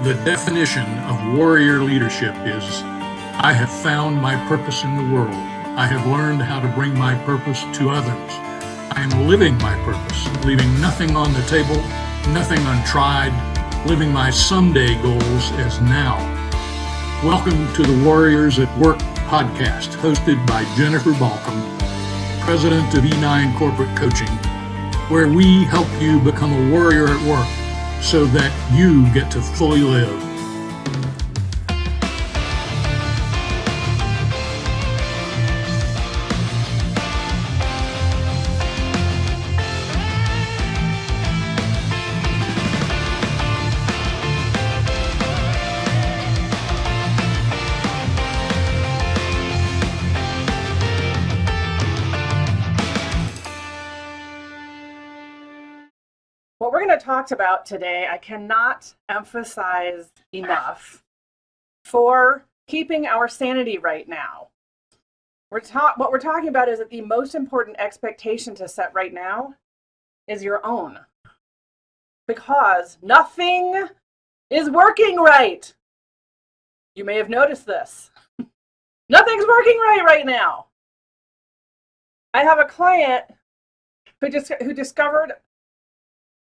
The definition of warrior leadership is, I have found my purpose in the world. I have learned how to bring my purpose to others. I am living my purpose, leaving nothing on the table, nothing untried, living my someday goals as now. Welcome to the Warriors at Work podcast, hosted by Jennifer Balcom, president of E9 Corporate Coaching, where we help you become a warrior at work so that you get to fully live. What we're going to talk about today, I cannot emphasize enough for keeping our sanity right now. What we're talking about is that the most important expectation to set right now is your own. Because nothing is working right. You may have noticed this. Nothing's working right now. I have a client who discovered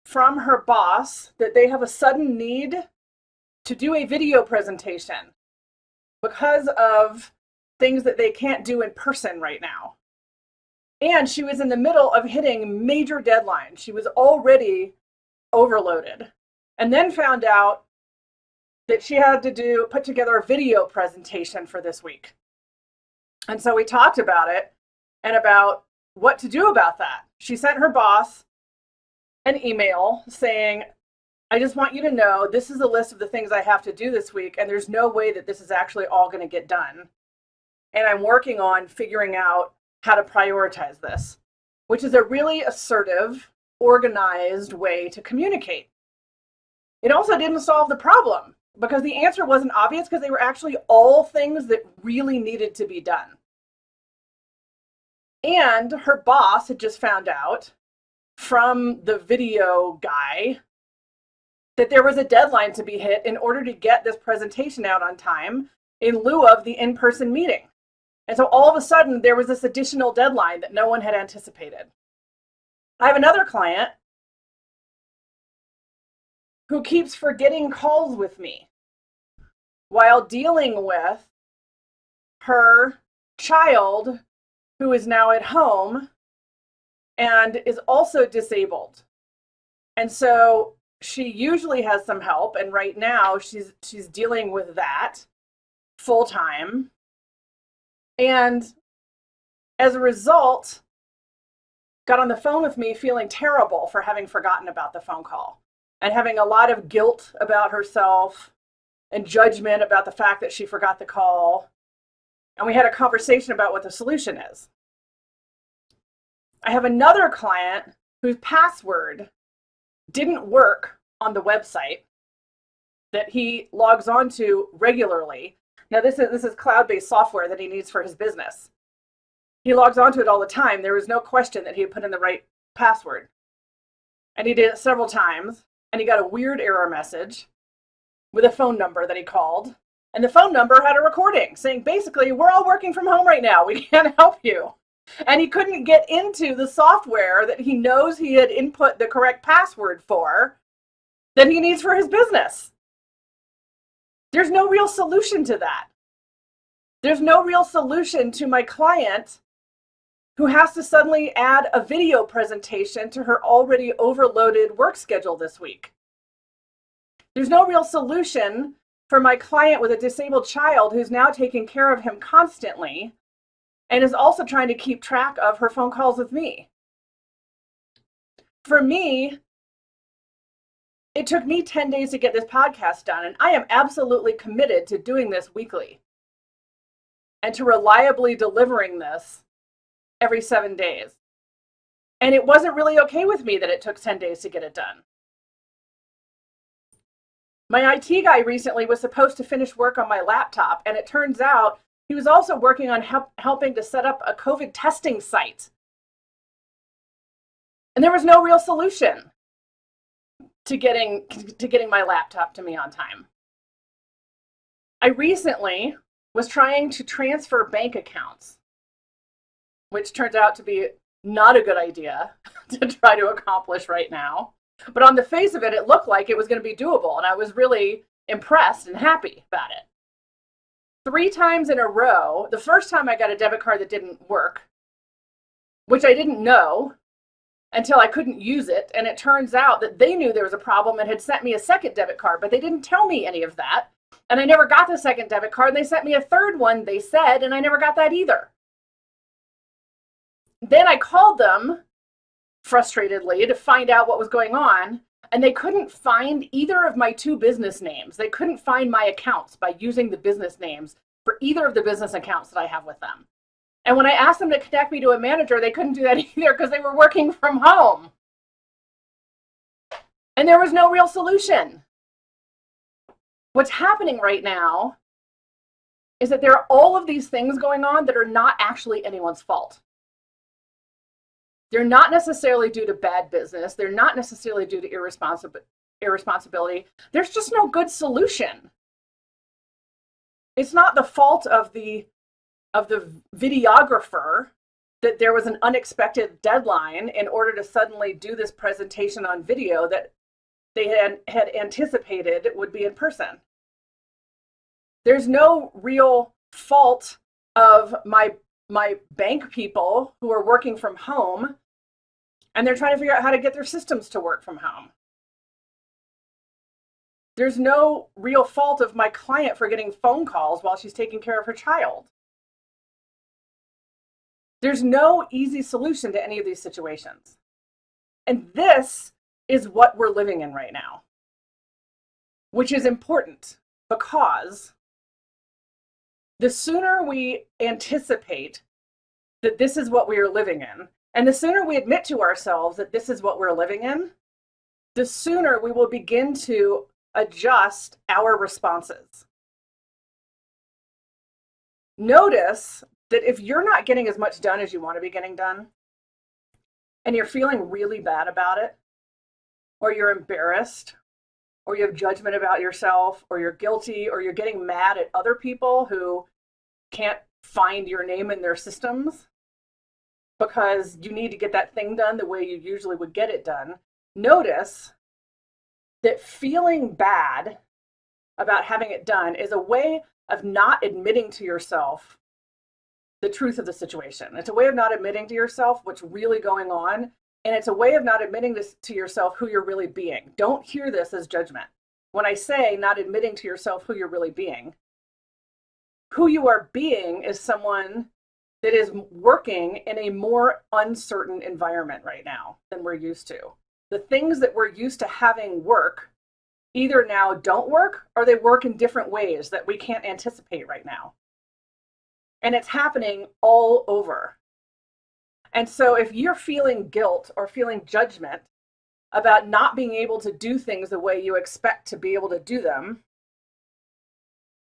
from her boss that they have a sudden need to do a video presentation because of things that they can't do in person right now. And she was in the middle of hitting major deadlines. She was already overloaded, and then found out that she had to put together a video presentation for this week. And so we talked about it and about what to do about that. She sent her boss an email saying, I just want you to know this is a list of the things I have to do this week, and there's no way that this is actually all going to get done. And I'm working on figuring out how to prioritize this, which is a really assertive, organized way to communicate. It also didn't solve the problem because the answer wasn't obvious because they were actually all things that really needed to be done. And her boss had just found out from the video guy that there was a deadline to be hit in order to get this presentation out on time in lieu of the in-person meeting. And so all of a sudden there was this additional deadline that no one had anticipated. I have another client who keeps forgetting calls with me while dealing with her child who is now at home and is also disabled. And so she usually has some help, and right now she's dealing with that full time. And as a result, got on the phone with me feeling terrible for having forgotten about the phone call and having a lot of guilt about herself and judgment about the fact that she forgot the call. And we had a conversation about what the solution is. I have another client whose password didn't work on the website that he logs onto regularly. Now this is cloud-based software that he needs for his business. He logs onto it all the time. There was no question that he had put in the right password. And he did it several times, and he got a weird error message with a phone number that he called. And the phone number had a recording saying, basically, we're all working from home right now. We can't help you. And he couldn't get into the software that he knows he had input the correct password for that he needs for his business. There's no real solution to that. There's no real solution to my client who has to suddenly add a video presentation to her already overloaded work schedule this week. There's no real solution for my client with a disabled child who's now taking care of him constantly and is also trying to keep track of her phone calls with me. For me, it took me 10 days to get this podcast done, and I am absolutely committed to doing this weekly and to reliably delivering this every 7 days. And it wasn't really okay with me that it took 10 days to get it done. My IT guy recently was supposed to finish work on my laptop, and it turns out he was also working on helping to set up a COVID testing site. And there was no real solution to getting my laptop to me on time. I recently was trying to transfer bank accounts, which turns out to be not a good idea to try to accomplish right now. But on the face of it, it looked like it was going to be doable, and I was really impressed and happy about it. 3 times in a row, the first time I got a debit card that didn't work, which I didn't know until I couldn't use it, and it turns out that they knew there was a problem and had sent me a second debit card, but they didn't tell me any of that, and I never got the second debit card, and they sent me a third one, they said, and I never got that either. Then I called them frustratedly to find out what was going on, and they couldn't find either of my 2 business names. They couldn't find my accounts by using the business names for either of the business accounts that I have with them. And when I asked them to connect me to a manager, they couldn't do that either because they were working from home. And there was no real solution. What's happening right now is that there are all of these things going on that are not actually anyone's fault. They're not necessarily due to bad business. They're not necessarily due to irresponsibility. There's just no good solution. It's not the fault of the videographer that there was an unexpected deadline in order to suddenly do this presentation on video that they had anticipated would be in person. There's no real fault of my bank people who are working from home and they're trying to figure out how to get their systems to work from home. There's no real fault of my client for getting phone calls while she's taking care of her child. There's no easy solution to any of these situations. And this is what we're living in right now, which is important because the sooner we anticipate that this is what we are living in, and the sooner we admit to ourselves that this is what we're living in, the sooner we will begin to adjust our responses. Notice that if you're not getting as much done as you want to be getting done, and you're feeling really bad about it, or you're embarrassed, or you have judgment about yourself, or you're guilty, or you're getting mad at other people who can't find your name in their systems because you need to get that thing done the way you usually would get it done, notice that feeling bad about having it done is a way of not admitting to yourself the truth of the situation. It's a way of not admitting to yourself what's really going on, and it's a way of not admitting to yourself who you're really being. Don't hear this as judgment. When I say not admitting to yourself who you're really being, who you are being is someone that is working in a more uncertain environment right now than we're used to. The things that we're used to having work either now don't work or they work in different ways that we can't anticipate right now. And it's happening all over. And so if you're feeling guilt or feeling judgment about not being able to do things the way you expect to be able to do them,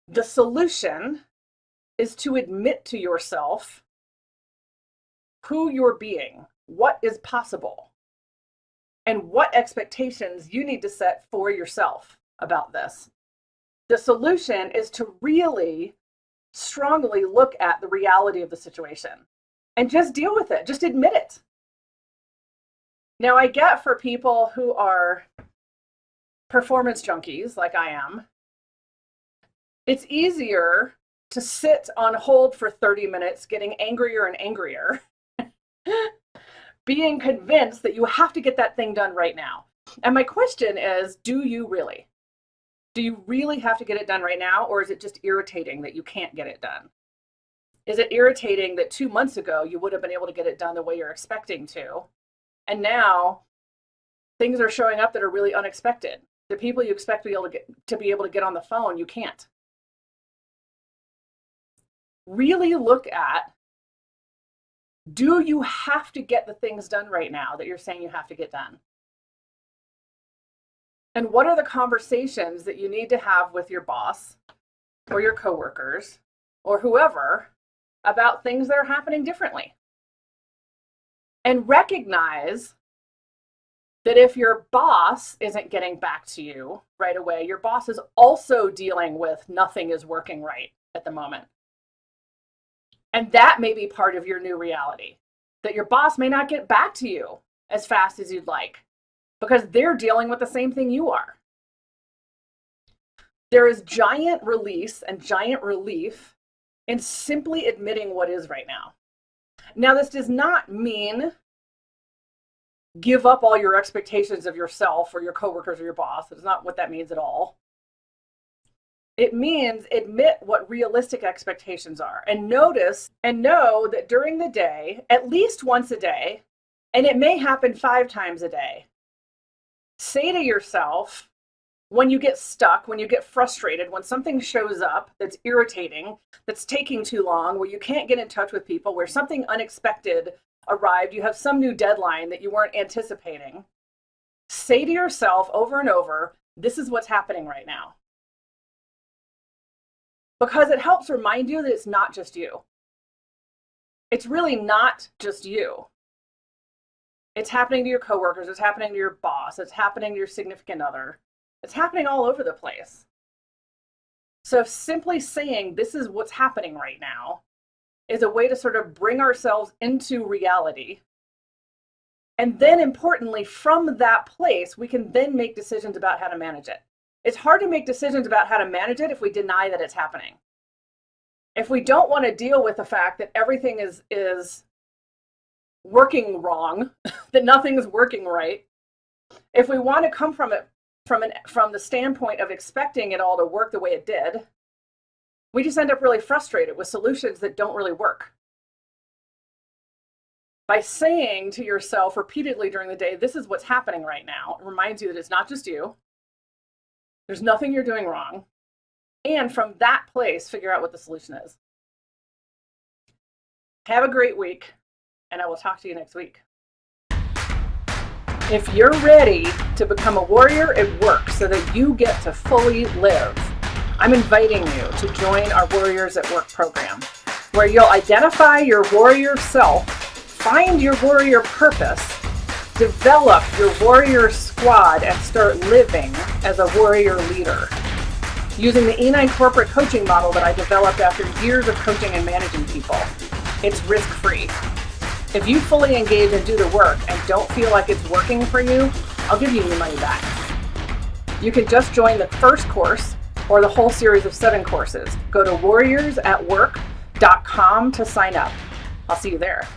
the solution is to admit to yourself who you're being, what is possible, and what expectations you need to set for yourself about this. The solution is to really strongly look at the reality of the situation and just deal with it. Just admit it. Now, I get for people who are performance junkies like I am, it's easier to sit on hold for 30 minutes getting angrier and angrier, being convinced that you have to get that thing done right now. And my question is, do you really? Do you really have to get it done right now, or is it just irritating that you can't get it done? Is it irritating that 2 months ago you would have been able to get it done the way you're expecting to, and now things are showing up that are really unexpected? The people you expect to be able to get on the phone, you can't. Really look at, do you have to get the things done right now that you're saying you have to get done? And what are the conversations that you need to have with your boss or your coworkers or whoever about things that are happening differently? And recognize that if your boss isn't getting back to you right away, your boss is also dealing with nothing is working right at the moment. And that may be part of your new reality, that your boss may not get back to you as fast as you'd like because they're dealing with the same thing you are. There is giant release and giant relief in simply admitting what is right now. Now, this does not mean give up all your expectations of yourself or your coworkers or your boss. It's not what that means at all. It means admit what realistic expectations are and notice and know that during the day, at least once a day, and it may happen 5 times a day, say to yourself, when you get stuck, when you get frustrated, when something shows up that's irritating, that's taking too long, where you can't get in touch with people, where something unexpected arrived, you have some new deadline that you weren't anticipating, say to yourself over and over, this is what's happening right now. Because it helps remind you that it's not just you. It's really not just you. It's happening to your coworkers, it's happening to your boss, it's happening to your significant other. It's happening all over the place. So simply saying this is what's happening right now is a way to sort of bring ourselves into reality. And then importantly, from that place, we can then make decisions about how to manage it. It's hard to make decisions about how to manage it if we deny that it's happening. If we don't want to deal with the fact that everything is working wrong, that nothing is working right, if we want to come from it from the standpoint of expecting it all to work the way it did, we just end up really frustrated with solutions that don't really work. By saying to yourself repeatedly during the day, this is what's happening right now, it reminds you that it's not just you. There's nothing you're doing wrong. And from that place, figure out what the solution is. Have a great week, and I will talk to you next week. If you're ready to become a warrior at work so that you get to fully live, I'm inviting you to join our Warriors at Work program, where you'll identify your warrior self, find your warrior purpose, develop your warrior squad, and start living as a warrior leader. Using the E9 corporate coaching model that I developed after years of coaching and managing people. It's risk-free. If you fully engage and do the work and don't feel like it's working for you, I'll give you your money back. You can just join the first course or the whole series of 7 courses. Go to warriorsatwork.com to sign up. I'll see you there.